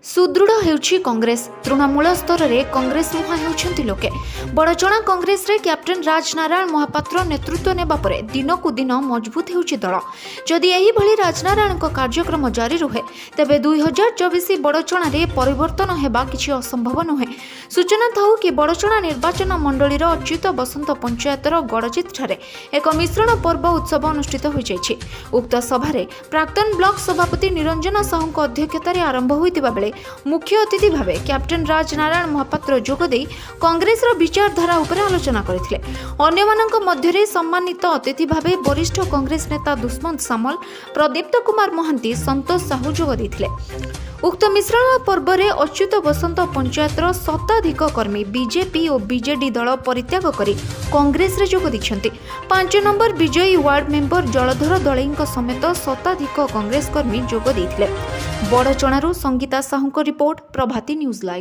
सुदृढ़ हेउछि कांग्रेस तृणमूल स्तर में कांग्रेस मुहा हेउछन्ति लोके बड़चणा कांग्रेस रे कैप्टेन राजनारायण महापात्र नेतृत्व नेबा परे दिनकु दिन मजबूत हेउछि दल। जदि एही भली राजनारायण कार्यक्रम जारी रुहे तेबे 2024 बड़चणा रे परिवर्तन हेबा किछि असंभव नुहे। सूचना थाउ कि बड़चणा निर्वाचन मंडलीर अच्युत बसंत पंचायतर गड़जित ठारे एक मिश्रण पर्व उत्सव अनुष्ठित होई जायछि। उक्त सभारे प्राक्तन ब्लॉक सभापति निरंजन साहूଙ୍କ अध्यक्षतार आरंभ होइतिबा बेले मुख्य अतिथि भावे कैप्टेन राजनारायण महापात्र जोगदे कांग्रेस विचारधारा उपर आलोचना करथिले। अन्यमानक मध्यरे सम्मानित अतिथि भावे वरिष्ठ कांग्रेस नेता दुष्मंत सामल, प्रदीप्त कुमार महांती, संतोष साहू जोग देथिले। उक्त मिश्रण पर्व में अच्युत बसंत पंचायतर शताधिक कर्मी बीजेपी और बीजेडी दल परित्याग करी कांग्रेस रे जोग दैछन्ति। 5 नंबर विजयी वार्ड मेंबर जलधर दलईଙ୍କ समेत शताधिक कांग्रेस कर्मी जोग दैथिले। बड़चणारू संगीता साहूଙ୍କ रिपोर्ट, प्रभाती न्यूज लाइव।